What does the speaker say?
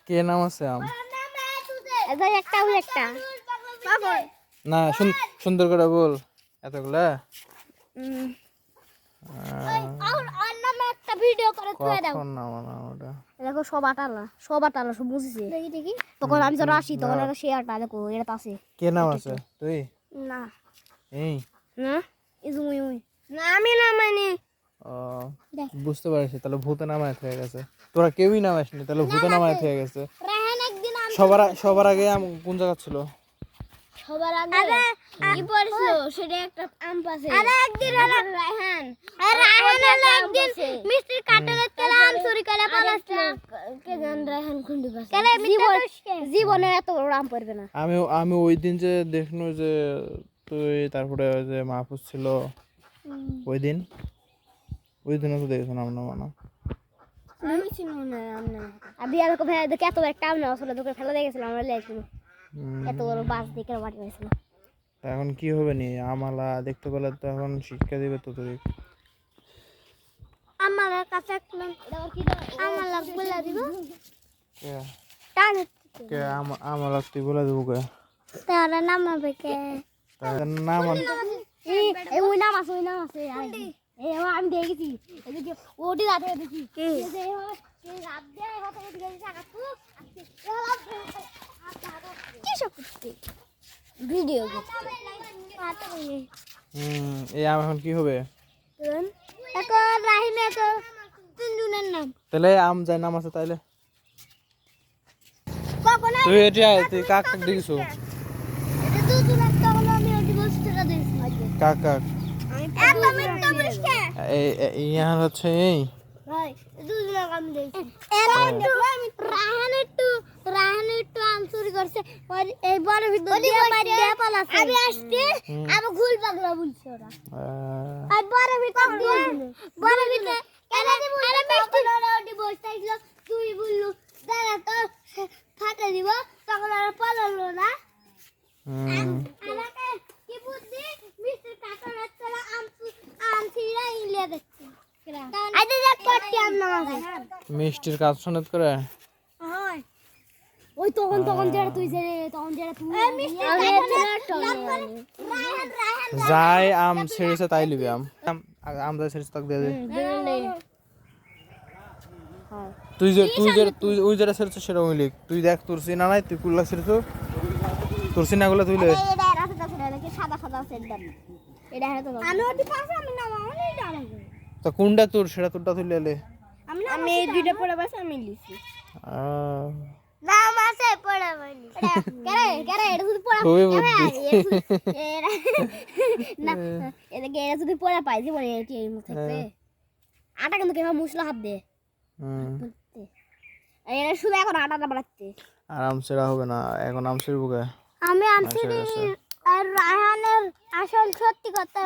কে নাম আছে আম? এটা একটা ওই একটা না সুন্দর করে বল এতগুলা। আর নামে একটা ভিডিও করে তুই দাও। কখন নাম না ওটা? দেখো সব আটালা সব বুঝিছে। দেখি দেখি তখন আমি যখন আসি তখন একটা শেয়ারটা দেখো এটা আছে। কে নাম আছে তুই? না এই না ইজুমুই উই না আমি না মানে ও বুঝতে পারছি, তাহলে ভূতে নামায় হয়ে গেছে। তোরা কেউই নামাসনি, তাহলে ভূতে নামায় হয়ে গেছে। রাহান একদিন সবার আগে কোন জায়গা ছিল? সবার আগে কি পড়ছিল সেটা একটা আম পাশে। আরে একদিন রাহান একদিন মিষ্টির কাটারে তেলা আম চুরি করে পালাছিল। কে জান রাহান খুন্ডি পাশে জীবনে এত বড় আম পড়বে না। আমি ওই দিন যে দেখনু যে তুই, তারপরে ওই যে মাহফুজ ছিল ওই দিনও তো দেখেছো নাম না মানা। আমি চিনি না আমনে আবি আর কো ভাই দেখে এত একটা আম না আসলে তোকে ফেলে দিয়ে গেছিলাম আমরা লাইছিল এত বড় বাস দেখে বাড়ি হয়েছিল। তা এখন কি হবে নি? আমালা দেখতে পেলে তো এখন শিক্ষা দিবে তো তুই। আমার কাছে একটা আমার বলে দিব কে টান কে আমালা তুই বলে দেবো কে? তার নাম হবে কে? তার নাম এই ওই নাম আছে এই আমি দেখেছি এদিকে ওটি রাতে দেখি এই যে এই রাত দিয়ে কথা এদিকে জায়গা তো কি সব করতে ভিডিও করতে এই আম এখন কি হবে? এখন রাহিমে তো তিনজনের নাম তাহলে আম যাই নাম আছে তাইলে কখন তুই এটা তুই কাক দেখিছো? এটা দুজনের তো হলো আমি ওটি বসতে দিয়েছি কাক এত মিথ্যা বলিস কে ইয়ার হচ্ছে এই ভাই দুজনের কাম দিয়েছি রাহান একটু আম চুরি করছে এই বড় ভিতর দিয়ে মারি দিয়ে পালাছে আমি আসতে আমি ঘুল পাগলা বলছি ওরা আর বড় ভিতর দিয়ে কেন আরে মিষ্টি ওটি বসতাইছিল তুই বললু দাদা তো ফাটা দিব তখন আর পালালো না আমাকে কি বুদ্ধি মিষ্টির কাটার চলা আম ছিঁড়া ইলিয়া দেখছি আইতে যা করতে আম না মিষ্টির কাজ শোনাত করে হয় ওই তখন যেটা তুই যে তখন যেটা তুই যাই আম ছেড়েছে তাই লিবি আম যাই ছেড়েছে তাকে দিয়ে দে। তুই ওই যেটা ছেড়েছো সেটা ওই লিখ। তুই দেখ তোর সিনা নাই, তুই কুল্লা ছেড়েছো তোর সিনাগুলো তুই লে। সাদা সাদা সেট দেন এটা হ্যাঁ তো আমি ওটি পাশে আমি না মানে এটা আমাকে তা কোনটা তোর সেটা তোরটা তুই লে। আমি এই দুইটা পড়ে বসে আমি লিখি না মাসে পড়ে বলি কেরে এটা শুধু পড়া না এটা শুধু পড়া পাই যে বলে এটি এই মুখে থাকবে আটা কিন্তু কেমন মুসলা হাত দে এটা শুধু এখন আটাটা বানাচ্ছে আর আম ছেড়া হবে না এখন, আম ছেড়বো কে? আমি আম ছিড়ি আর রায়হানের আসল সত্যি কথা